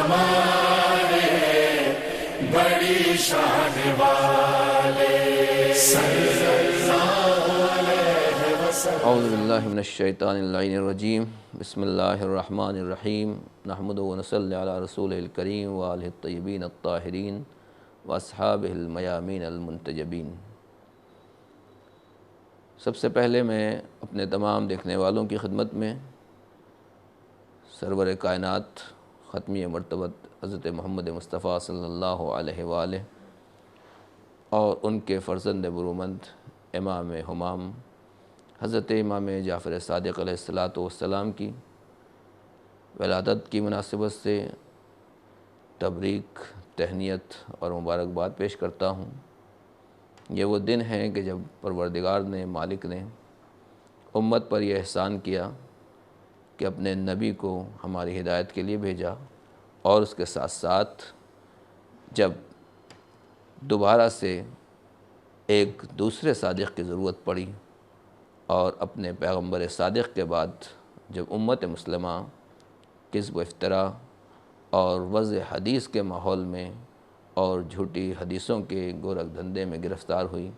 ہمارے بڑی شان والے صلی اللہ علیہ وسلم۔ اعوذ باللہ من الشیطان اللعین الرجیم، بسم اللہ الرحمن الرحیم، نحمد و نصلی علی رسول الکریم وآلہ الطیبین الطاہرین واصحابہ المیامین المنتجبین۔ سب سے پہلے میں اپنے تمام دیکھنے والوں کی خدمت میں سرور کائنات ختمی مرتبت حضرت محمد مصطفیٰ صلی اللہ علیہ وآلہ اور ان کے فرزند برومند امام ہمام حضرت امام جعفر صادق علیہ السلام کی ولادت کی مناسبت سے تبریک، تہنیت اور مبارکباد پیش کرتا ہوں۔ یہ وہ دن ہے کہ جب پروردگار نے، مالک نے امت پر یہ احسان کیا کہ اپنے نبی کو ہماری ہدایت کے لیے بھیجا، اور اس کے ساتھ ساتھ جب دوبارہ سے ایک دوسرے صادق کی ضرورت پڑی اور اپنے پیغمبر صادق کے بعد جب امت مسلمہ کذب و افتراء اور وضع حدیث کے ماحول میں اور جھوٹی حدیثوں کے گورکھ دھندے میں گرفتار ہوئی،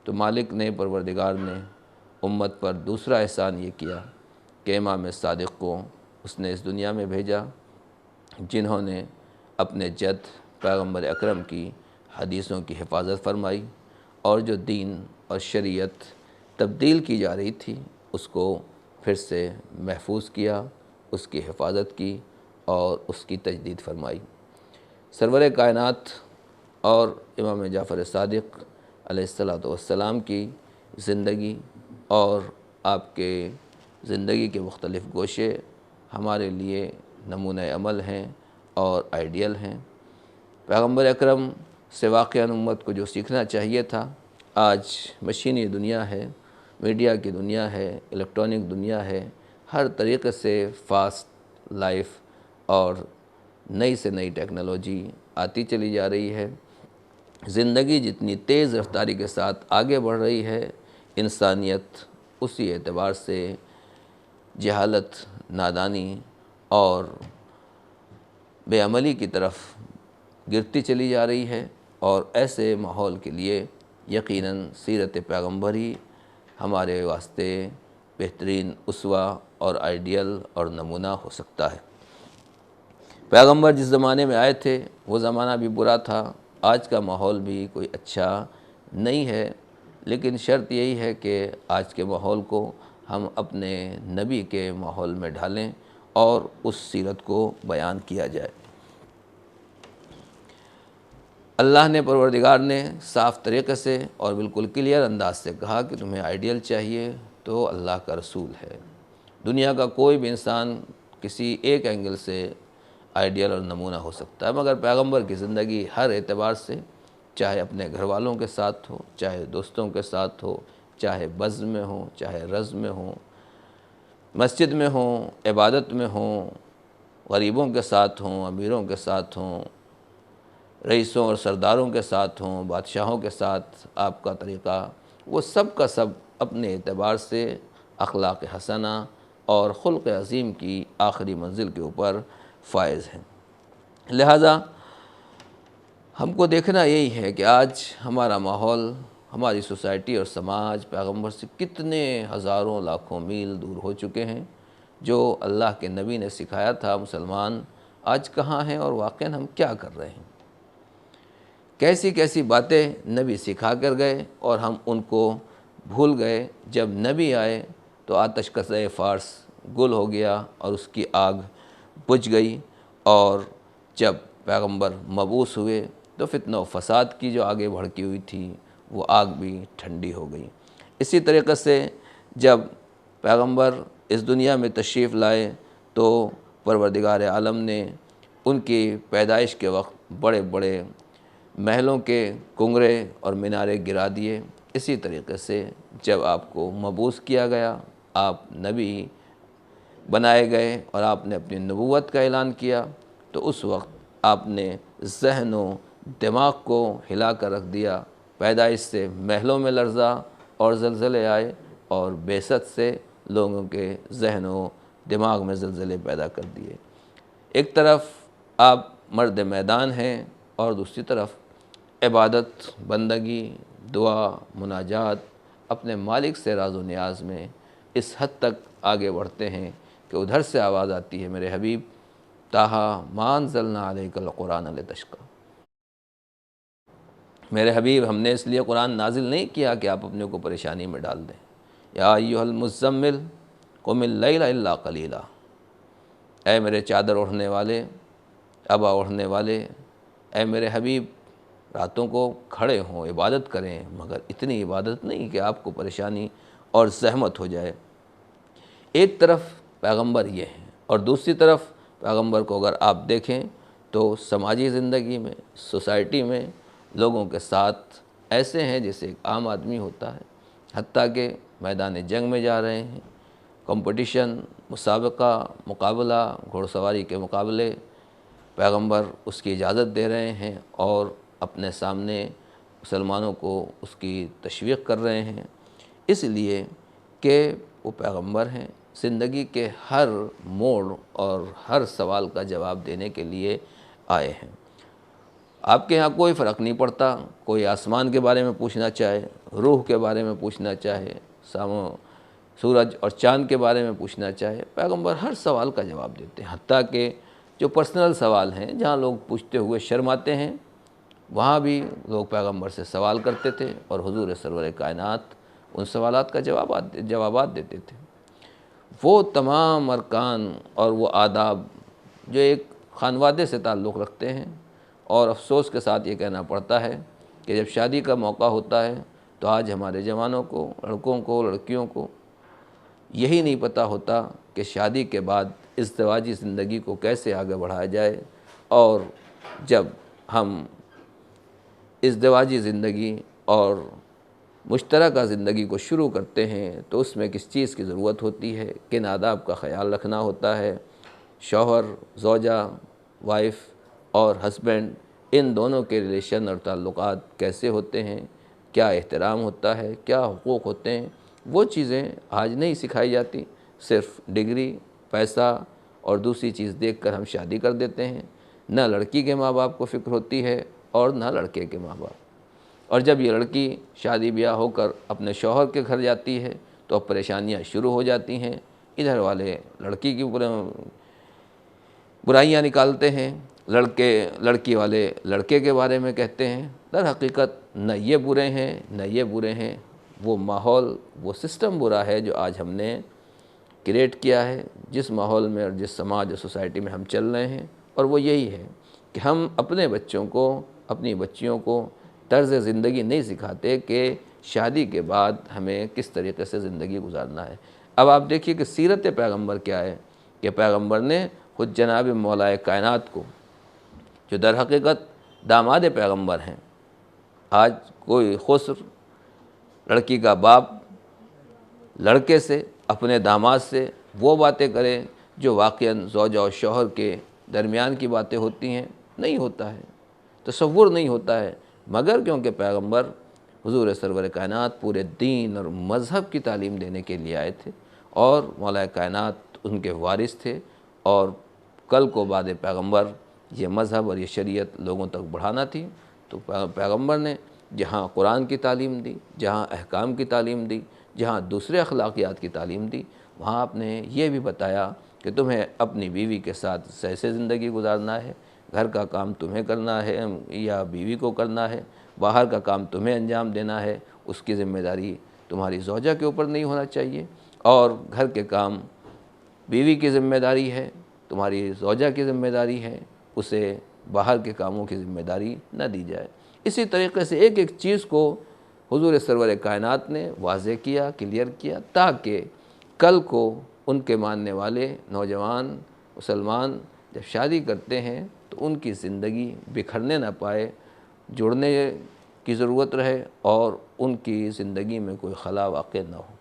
تو مالک نے، پروردگار نے امت پر دوسرا احسان یہ کیا کہ امام صادق کو اس نے اس دنیا میں بھیجا، جنہوں نے اپنے جد پیغمبر اکرم کی حدیثوں کی حفاظت فرمائی، اور جو دین اور شریعت تبدیل کی جا رہی تھی اس کو پھر سے محفوظ کیا، اس کی حفاظت کی اور اس کی تجدید فرمائی۔ سرور کائنات اور امام جعفر صادق علیہ السلام کی زندگی اور آپ کے زندگی کے مختلف گوشے ہمارے لیے نمونہ عمل ہیں اور آئیڈیل ہیں۔ پیغمبر اکرم سے واقعاً امت کو جو سیکھنا چاہیے تھا، آج مشینی دنیا ہے، میڈیا کی دنیا ہے، الیکٹرانک دنیا ہے، ہر طریقے سے فاسٹ لائف اور نئی سے نئی ٹیکنالوجی آتی چلی جا رہی ہے۔ زندگی جتنی تیز رفتاری کے ساتھ آگے بڑھ رہی ہے، انسانیت اسی اعتبار سے جہالت، نادانی اور بے عملی کی طرف گرتی چلی جا رہی ہے، اور ایسے ماحول کے لیے یقیناً سیرت پیغمبر ہی ہمارے واسطے بہترین اسوہ اور آئیڈیل اور نمونہ ہو سکتا ہے۔ پیغمبر جس زمانے میں آئے تھے وہ زمانہ بھی برا تھا، آج کا ماحول بھی کوئی اچھا نہیں ہے، لیکن شرط یہی ہے کہ آج کے ماحول کو ہم اپنے نبی کے ماحول میں ڈھالیں اور اس سیرت کو بیان کیا جائے۔ اللہ نے، پروردگار نے صاف طریقے سے اور بالکل کلیئر انداز سے کہا کہ تمہیں آئیڈیل چاہیے تو اللہ کا رسول ہے۔ دنیا کا کوئی بھی انسان کسی ایک اینگل سے آئیڈیل اور نمونہ ہو سکتا ہے، مگر پیغمبر کی زندگی ہر اعتبار سے، چاہے اپنے گھر والوں کے ساتھ ہو، چاہے دوستوں کے ساتھ ہو، چاہے بزم میں ہوں، چاہے رزم میں ہوں، مسجد میں ہوں، عبادت میں ہوں، غریبوں کے ساتھ ہوں، امیروں کے ساتھ ہوں، رئیسوں اور سرداروں کے ساتھ ہوں، بادشاہوں کے ساتھ، آپ کا طریقہ وہ سب کا سب اپنے اعتبار سے اخلاق حسنہ اور خلق عظیم کی آخری منزل کے اوپر فائز ہیں۔ لہذا ہم کو دیکھنا یہی ہے کہ آج ہمارا ماحول، ہماری سوسائٹی اور سماج پیغمبر سے کتنے ہزاروں لاکھوں میل دور ہو چکے ہیں۔ جو اللہ کے نبی نے سکھایا تھا، مسلمان آج کہاں ہیں اور واقعاً ہم کیا کر رہے ہیں؟ کیسی کیسی باتیں نبی سکھا کر گئے اور ہم ان کو بھول گئے۔ جب نبی آئے تو آتش کسے فارس گل ہو گیا اور اس کی آگ بجھ گئی، اور جب پیغمبر مبعوث ہوئے تو فتنہ و فساد کی جو آگے بھڑکی ہوئی تھی وہ آگ بھی ٹھنڈی ہو گئی۔ اسی طریقے سے جب پیغمبر اس دنیا میں تشریف لائے تو پروردگار عالم نے ان کی پیدائش کے وقت بڑے بڑے محلوں کے کنگرے اور مینارے گرا دیے۔ اسی طریقے سے جب آپ کو مبعوث کیا گیا، آپ نبی بنائے گئے اور آپ نے اپنی نبوت کا اعلان کیا، تو اس وقت آپ نے ذہن و دماغ کو ہلا کر رکھ دیا۔ پیدائش سے محلوں میں لرزہ اور زلزلے آئے، اور بعثت سے لوگوں کے ذہن و دماغ میں زلزلے پیدا کر دیے۔ ایک طرف آپ مرد میدان ہیں اور دوسری طرف عبادت، بندگی، دعا، مناجات، اپنے مالک سے راز و نیاز میں اس حد تک آگے بڑھتے ہیں کہ ادھر سے آواز آتی ہے میرے حبیب طٰہٰ ما انزلنا علیک القرآن لتشقیٰ، میرے حبیب ہم نے اس لیے قرآن نازل نہیں کیا کہ آپ اپنے کو پریشانی میں ڈال دیں۔ یا ایھا المزمل قم اللیل الا قلیلا، اے میرے چادر اوڑھنے والے، ابا اوڑھنے والے، اے میرے حبیب راتوں کو کھڑے ہوں، عبادت کریں، مگر اتنی عبادت نہیں کہ آپ کو پریشانی اور زحمت ہو جائے۔ ایک طرف پیغمبر یہ ہیں اور دوسری طرف پیغمبر کو اگر آپ دیکھیں تو سماجی زندگی میں، سوسائٹی میں لوگوں کے ساتھ ایسے ہیں جیسے ایک عام آدمی ہوتا ہے، حتیٰ کہ میدان جنگ میں جا رہے ہیں، کمپٹیشن، مسابقہ، مقابلہ، گھوڑ سواری کے مقابلے، پیغمبر اس کی اجازت دے رہے ہیں اور اپنے سامنے مسلمانوں کو اس کی تشویق کر رہے ہیں، اس لیے کہ وہ پیغمبر ہیں، زندگی کے ہر موڑ اور ہر سوال کا جواب دینے کے لیے آئے ہیں۔ آپ کے ہاں کوئی فرق نہیں پڑتا، کوئی آسمان کے بارے میں پوچھنا چاہے، روح کے بارے میں پوچھنا چاہے، سورج اور چاند کے بارے میں پوچھنا چاہے، پیغمبر ہر سوال کا جواب دیتے ہیں، حتیٰ کہ جو پرسنل سوال ہیں جہاں لوگ پوچھتے ہوئے شرماتے ہیں وہاں بھی لوگ پیغمبر سے سوال کرتے تھے اور حضور سرور کائنات ان سوالات کا جوابات دیتے تھے۔ وہ تمام ارکان اور وہ آداب جو ایک خانوادے سے تعلق رکھتے ہیں، اور افسوس کے ساتھ یہ کہنا پڑتا ہے کہ جب شادی کا موقع ہوتا ہے تو آج ہمارے جوانوں کو، لڑکوں کو، لڑکیوں کو یہی نہیں پتہ ہوتا کہ شادی کے بعد ازدواجی زندگی کو کیسے آگے بڑھایا جائے، اور جب ہم ازدواجی زندگی اور مشترکہ زندگی کو شروع کرتے ہیں تو اس میں کس چیز کی ضرورت ہوتی ہے، کن آداب کا خیال رکھنا ہوتا ہے، شوہر، زوجہ، وائف اور ہسبینڈ، ان دونوں کے ریلیشن اور تعلقات کیسے ہوتے ہیں، کیا احترام ہوتا ہے، کیا حقوق ہوتے ہیں، وہ چیزیں آج نہیں سکھائی جاتی۔ صرف ڈگری، پیسہ اور دوسری چیز دیکھ کر ہم شادی کر دیتے ہیں، نہ لڑکی کے ماں باپ کو فکر ہوتی ہے اور نہ لڑکے کے ماں باپ۔ اور جب یہ لڑکی شادی بیاہ ہو کر اپنے شوہر کے گھر جاتی ہے تو اب پریشانیاں شروع ہو جاتی ہیں، ادھر والے لڑکی کی برائیاں نکالتے ہیں، لڑکی والے لڑکے کے بارے میں کہتے ہیں۔ در حقیقت نہ یہ برے ہیں نہ یہ برے ہیں، وہ ماحول، وہ سسٹم برا ہے جو آج ہم نے کریٹ کیا ہے، جس ماحول میں اور جس سماج اور سوسائٹی میں ہم چل رہے ہیں، اور وہ یہی ہے کہ ہم اپنے بچوں کو، اپنی بچیوں کو طرز زندگی نہیں سکھاتے کہ شادی کے بعد ہمیں کس طریقے سے زندگی گزارنا ہے۔ اب آپ دیکھیے کہ سیرت پیغمبر کیا ہے کہ پیغمبر نے خود جناب مولا کائنات کو، جو در حقیقت داماد پیغمبر ہیں، آج کوئی خسر، لڑکی کا باپ لڑکے سے، اپنے داماد سے وہ باتیں کرے جو واقعاً زوجہ اور شوہر کے درمیان کی باتیں ہوتی ہیں، نہیں ہوتا ہے، تصور نہیں ہوتا ہے، مگر کیونکہ پیغمبر حضور سرور کائنات پورے دین اور مذہب کی تعلیم دینے کے لیے آئے تھے، اور مولا کائنات ان کے وارث تھے، اور کل کو بعد پیغمبر یہ مذہب اور یہ شریعت لوگوں تک بڑھانا تھی، تو پیغمبر نے جہاں قرآن کی تعلیم دی، جہاں احکام کی تعلیم دی، جہاں دوسرے اخلاقیات کی تعلیم دی، وہاں آپ نے یہ بھی بتایا کہ تمہیں اپنی بیوی کے ساتھ ایسے زندگی گزارنا ہے، گھر کا کام تمہیں کرنا ہے یا بیوی کو کرنا ہے، باہر کا کام تمہیں انجام دینا ہے، اس کی ذمہ داری تمہاری زوجہ کے اوپر نہیں ہونا چاہیے، اور گھر کے کام بیوی کی ذمہ داری ہے، تمہاری زوجہ کی ذمہ داری ہے، اسے باہر کے کاموں کی ذمہ داری نہ دی جائے۔ اسی طریقے سے ایک ایک چیز کو حضور سرور کائنات نے واضح کیا، کلیئر کیا، تاکہ کل کو ان کے ماننے والے نوجوان مسلمان جب شادی کرتے ہیں تو ان کی زندگی بکھرنے نہ پائے، جڑنے کی ضرورت رہے، اور ان کی زندگی میں کوئی خلا واقع نہ ہو۔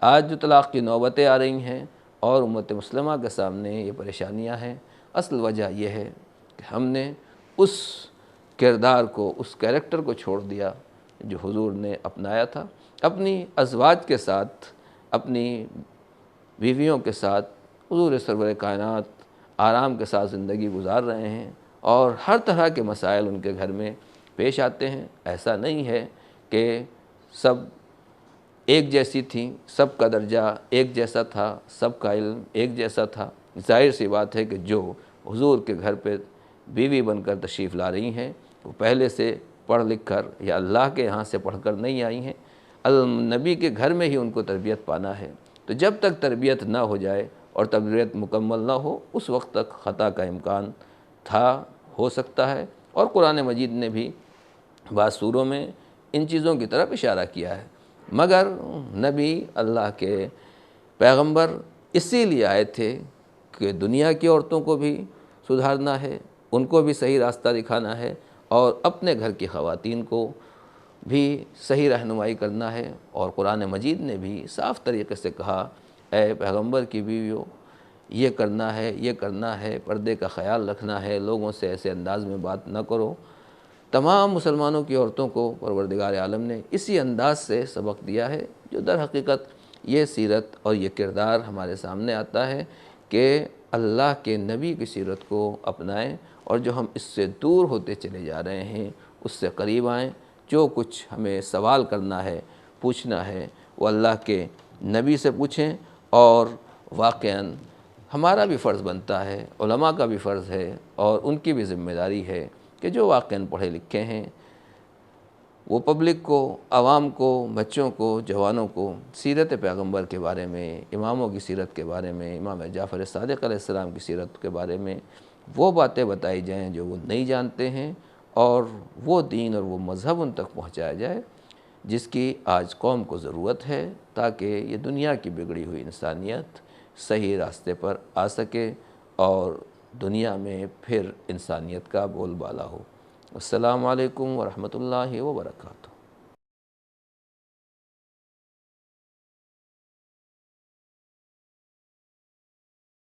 آج جو طلاق کی نوبتیں آ رہی ہیں اور امت مسلمہ کے سامنے یہ پریشانیاں ہیں، اصل وجہ یہ ہے کہ ہم نے اس کردار کو، اس کیریکٹر کو چھوڑ دیا جو حضور نے اپنایا تھا، اپنی ازواج کے ساتھ، اپنی بیویوں کے ساتھ۔ حضور سرور کائنات آرام کے ساتھ زندگی گزار رہے ہیں اور ہر طرح کے مسائل ان کے گھر میں پیش آتے ہیں۔ ایسا نہیں ہے کہ سب ایک جیسی تھیں، سب کا درجہ ایک جیسا تھا، سب کا علم ایک جیسا تھا۔ ظاہر سی بات ہے کہ جو حضور کے گھر پہ بیوی بن کر تشریف لا رہی ہیں وہ پہلے سے پڑھ لکھ کر یا اللہ کے یہاں سے پڑھ کر نہیں آئی ہیں، نبی کے گھر میں ہی ان کو تربیت پانا ہے۔ تو جب تک تربیت نہ ہو جائے اور تربیت مکمل نہ ہو اس وقت تک خطا کا امکان ہو سکتا ہے، اور قرآن مجید نے بھی بعض سوروں میں ان چیزوں کی طرف اشارہ کیا ہے۔ مگر نبی اللہ کے پیغمبر اسی لیے آئے تھے کہ دنیا کی عورتوں کو بھی سدھارنا ہے، ان کو بھی صحیح راستہ دکھانا ہے، اور اپنے گھر کی خواتین کو بھی صحیح رہنمائی کرنا ہے۔ اور قرآن مجید نے بھی صاف طریقے سے کہا، اے پیغمبر کی بیویوں، یہ کرنا ہے، یہ کرنا ہے، پردے کا خیال رکھنا ہے، لوگوں سے ایسے انداز میں بات نہ کرو۔ تمام مسلمانوں کی عورتوں کو پروردگار عالم نے اسی انداز سے سبق دیا ہے، جو در حقیقت یہ سیرت اور یہ کردار ہمارے سامنے آتا ہے کہ اللہ کے نبی کی سیرت کو اپنائیں، اور جو ہم اس سے دور ہوتے چلے جا رہے ہیں اس سے قریب آئیں۔ جو کچھ ہمیں سوال کرنا ہے، پوچھنا ہے، وہ اللہ کے نبی سے پوچھیں، اور واقعاً ہمارا بھی فرض بنتا ہے، علماء کا بھی فرض ہے، اور ان کی بھی ذمہ داری ہے کہ جو واقعاً پڑھے لکھے ہیں وہ پبلک کو، عوام کو، بچوں کو، جوانوں کو سیرت پیغمبر کے بارے میں، اماموں کی سیرت کے بارے میں، امام جعفر صادق علیہ السلام کی سیرت کے بارے میں وہ باتیں بتائی جائیں جو وہ نہیں جانتے ہیں، اور وہ دین اور وہ مذہب ان تک پہنچایا جائے جس کی آج قوم کو ضرورت ہے، تاکہ یہ دنیا کی بگڑی ہوئی انسانیت صحیح راستے پر آ سکے اور دنیا میں پھر انسانیت کا بول بالا ہو۔ السلام علیکم ورحمۃ اللہ وبرکاتہ۔